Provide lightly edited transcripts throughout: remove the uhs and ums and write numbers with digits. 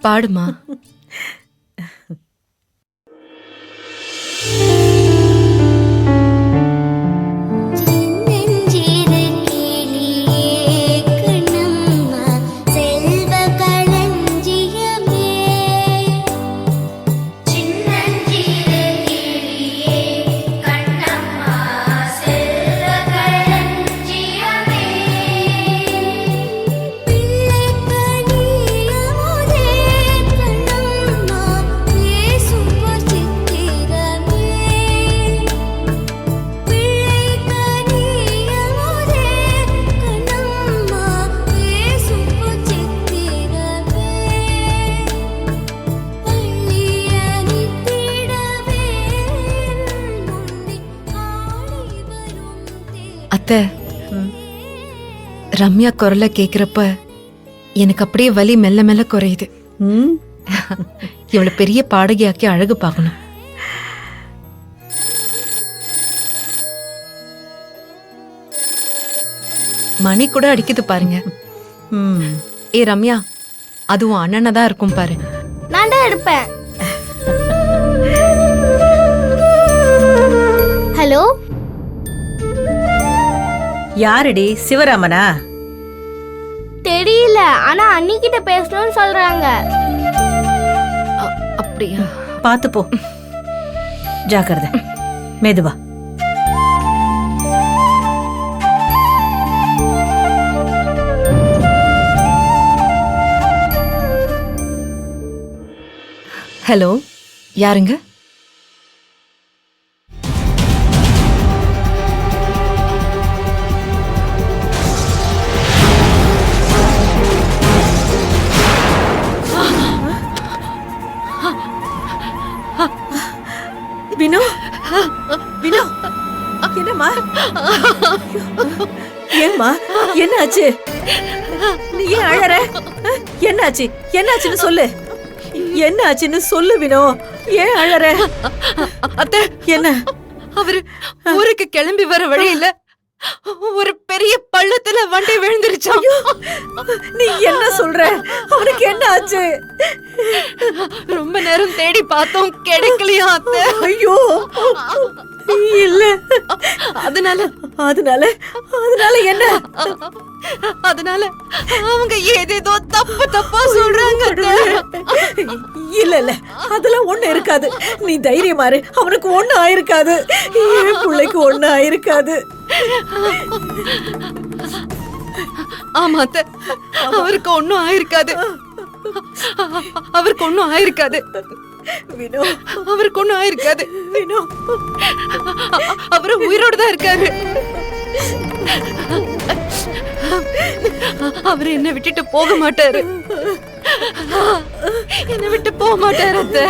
பாடுமா. அத்தை, ரம்யா குரலை கேக்குறப்ப எனக்கு அப்படியே வலி மெல்ல மெல்ல குறையுது. இவளை பெரிய பாடகியாக்கி அழகு பார்க்கணும். மணி கூட அடிக்குது பாருங்க. ஏ ரம்யா, அதுவும் அண்ணனை தான் இருக்கும் பாரு. நான் தான் எடுப்பேன். ஹலோ, யாரடி? சிவராமனா? தெரியல, ஆனா அன்னிக்கிட்ட பேசணும்னு சொல்றாங்க. அப்படியா? பாத்து போ, ஜாக்கிரதை, மெதுவா. ஹலோ, யாருங்க? வினோ, வினோ, என்னம்மா? ஏம்மா, என்ன ஆச்சு? நீ ஏன் அழற? என்னாச்சு? என்னாச்சுன்னு சொல்லு. என்ன ஆச்சுன்னு சொல்லு வினோ. ஏன் அழற? அத்தை, என்ன? அவரு ஊருக்கு கிளம்பி வர வழியில ஒரு பெரிய பள்ளத்துல வண்டி விழுந்துருச்சா. நீ என்ன சொல்ற? அவனுக்கு என்ன ஆச்சு? ரொம்ப நேரம் தேடி பார்த்தோம், கிடைக்கலையா அத்தை. ஐயோ, இல்ல. அதனால அதனால அதனால என்ன? அதனால அவங்க ஏதேதோ தப்பு தப்பா சொல்றாங்க. இல்ல இல்ல, அதெல்லாம் ஒண்ணு இருக்காது. நீ தைரியமா இரு, அவனுக்கு ஒண்ணு ஆயிருக்காது. என் பிள்ளைக்கு ஒண்ணு ஆயிருக்காது. ஆமா அத்தை, அவருக்கு ஒண்ணும் ஆயிருக்காது. அவருக்கு ஒண்ணும் ஆயிருக்காது. வினோ, அவருக்கு ஒண்ணும் ஆயிருக்காது. வினோ, அவரு உயிரோடு தான் இருக்காரு. அவரு என்ன விட்டுட்டு போக மாட்டாரு. என்ன விட்டு போக மாட்டாரு அத்தை.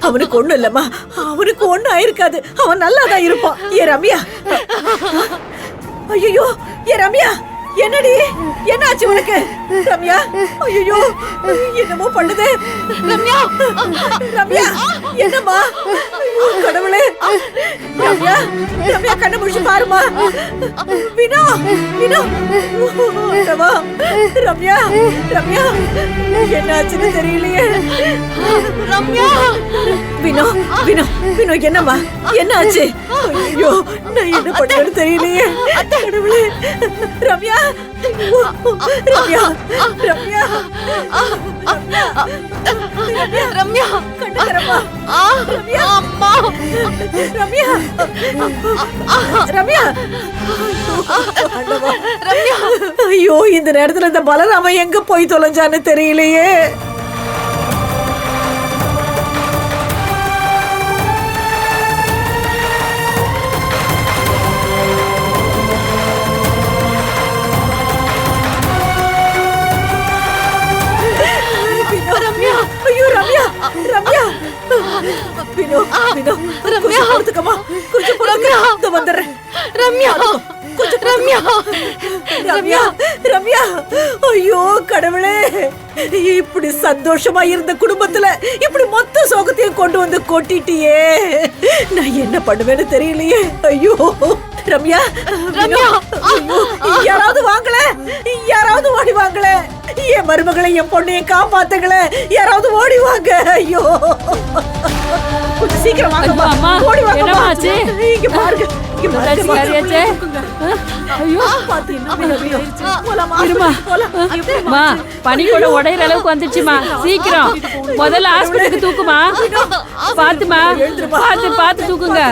அவனுக்கு ஒண்ணு இல்லம்மா, அவனுக்கு ஒண்ணு ஆயிருக்காது. அவன் நல்லாதான் இருப்பான். ஏ ரம்யா, ஐயோ, ஏ ரம்யா, என்னடி? என்னாச்சு உனக்கு? ரம்யா, ஐயோ, என்னமோ பண்ணுது. ரம்யா, ரம்யா, என்னம்மா? ஐயோ, கடவுளே. ரம்யா, ரம்யா, கண்ணை முடிச்சு பாருமா. வினோ, வினோ, ஆண்டவா. ரம்யா, ரம்யா, என்னாச்சுன்னு தெரியலையே. ரம்யா. வினோ, வினோ, வினோ, என்னம்மா? என்னாச்சு? ஐயோ, நான் என்ன பண்றேன்னு தெரியலையே. கடவுளே. ரம்யா, ரம்யா, ரம்யா, ரம்யா, கண்டுக்கறமா. ரம்யா, அம்மா, ரம்யா, ரம்யா, ரம்யா. ஐயோ, இந்த நேரத்துல இந்த பலராமன் எங்க போய் தொலைஞ்சான்னு தெரியலையே. ஐயோ, ரம்யா, ரம்யா, வினோ, வினோ, ரம்யா, பொறுத்துக்கமா, கொஞ்சம் பொறுத்துக்க. இதோ வந்துடுறேன். ரம்யா, கொஞ்சம் ரம்யா, ரம்யா, ரம்யா, ஐயோ கடவுளே, இப்படி சந்தோஷமா இருந்த குடும்பத்துல இப்படி மொத்த சோகத்தையும் கொண்டு வந்து கொட்டிட்டியே. நான் என்ன பண்ணுவேன்னு தெரியலையே. ஐயோ, ரம்யா ரம்யா! ஐயோ, யாராவது வாங்கல, யாராவது ஓடி வாங்கல, என் மருமகளை என் பொண்ணையும் காப்பாத்துங்களே, யாராவது ஓடி வாங்க. ஐயோ கொஞ்சம் சீக்கிரம் வாங்கம்மா, அம்மா, ஓடி வாங்கம்மா. என்னம்மா ஆச்சு? இங்க பாருங்க, இங்க பாருங்க, சரியாச்சே? ஐயோ, பாத்து என்ன பண்ணுவீங்க? போலாமா? இருமா. போலாம். அம்மா, பனி கூட உடையிற அளவுக்கு வந்துச்சுமா. சீக்கிரம் முதல்ல ஹாஸ்பிட்டலுக்கு தூக்குமா. பாத்துமா, பாத்து பாத்து தூக்குங்க.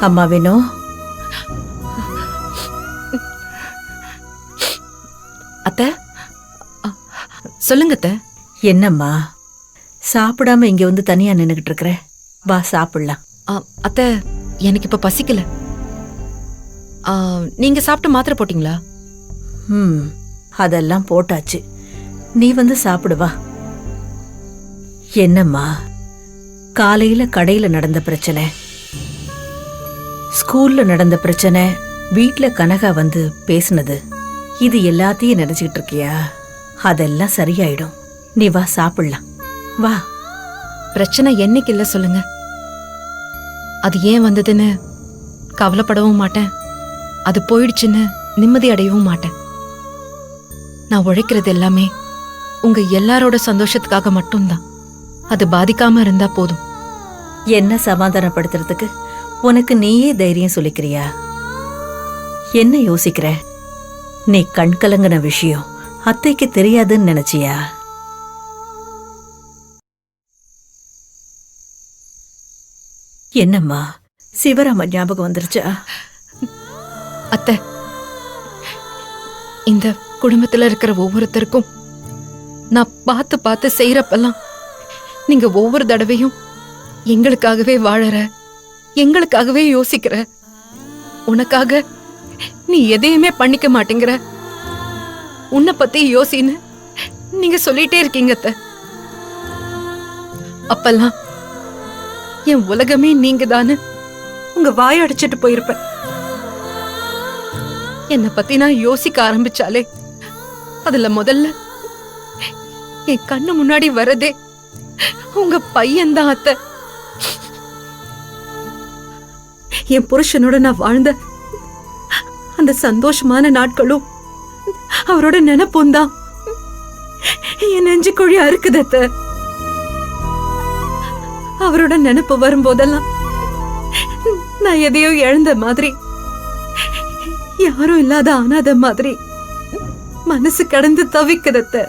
அம்மா வேணும். அத்தை, சொல்லுங்க அத்தை. என்னம்மா சாப்பிடாம இங்க வந்து தனியா நின்னுகிட்டு இருக்கிற? வா சாப்பிடலாம். அத்தை, எனக்கு இப்ப பசிக்கல. நீங்க சாப்பிட்டு மாத்திரை போட்டீங்களா? அதெல்லாம் போட்டாச்சு. நீ வந்து சாப்பிடு வா. என்னம்மா காலையில கடையில நடந்த பிரச்சனை, ஸ்கூல்ல நடந்த பிரச்சனை, வீட்ல கனகா வந்து பேசுனது, இது எல்லாத்தையும் நினைச்சுக்கிட்டு இருக்கியா? அதெல்லாம் சரியாயிடும். நீ வா சாப்பிடலாம் வா. பிரச்சனை என்னைக்கு இல்ல சொல்லுங்க. அது ஏன் வந்ததுன்னு கவலைப்படவும் மாட்டேன். அது போயிடுச்சுன்னு நிம்மதி அடையவும் மாட்டேன். நான் உழைக்கிறது எல்லாமே உங்க எல்லாரோட சந்தோஷத்துக்காக மட்டும்தான். அது பாதிக்காம இருந்தா போதும். என்ன சமாதானப்படுத்துறதுக்கு உனக்கு நீயே தைரியம் சொல்லிக்கிறியா? என்ன யோசிக்கிற? நீ கண் கலங்கின விஷயம் அத்தைக்கு தெரியாதுன்னு நினைச்சியா? என்னம்மா சிவராம ஞாபகம் வந்துருச்சா? அத்தை, இந்த குடும்பத்துல இருக்கிற ஒவ்வொருத்தருக்கும் நான் பார்த்து பார்த்து செய்யறப்பெல்லாம் நீங்க ஒவ்வொரு தடவையும் எங்களுக்காகவே வாழற, எங்களுக்காகவே யோசிக்கிற, உனக்காக நீ எதையுமே பண்ணிக்க மாட்டேங்கிற, உன்னை பத்தி யோசின்னு நீங்க சொல்லிட்டே இருக்கீங்க அத்தை. அப்பெல்லாம் என் உலகமே நீங்க தானு உங்க வாய அடிச்சிட்டு போயிருப்பேன். என்னை பத்தி நான் யோசிக்க ஆரம்பிச்சாலே அதுல முதல்ல என் கண்ணு முன்னாடி வரதே உங்க பையன்தான் அத்தை. என் புருஷனோட நான் வாழ்ந்த அந்த சந்தோஷமான நாட்களும் அவரோட நினைப்பும் தான் என் நெஞ்சு குழி அறுக்குது அத்தை. அவரோட நினைப்பு வரும்போதெல்லாம் நான் எதையோ இழந்த மாதிரி, யாரும் இல்லாத அனாதை மாதிரி மனசு கடந்து தவிக்குது அத்தை.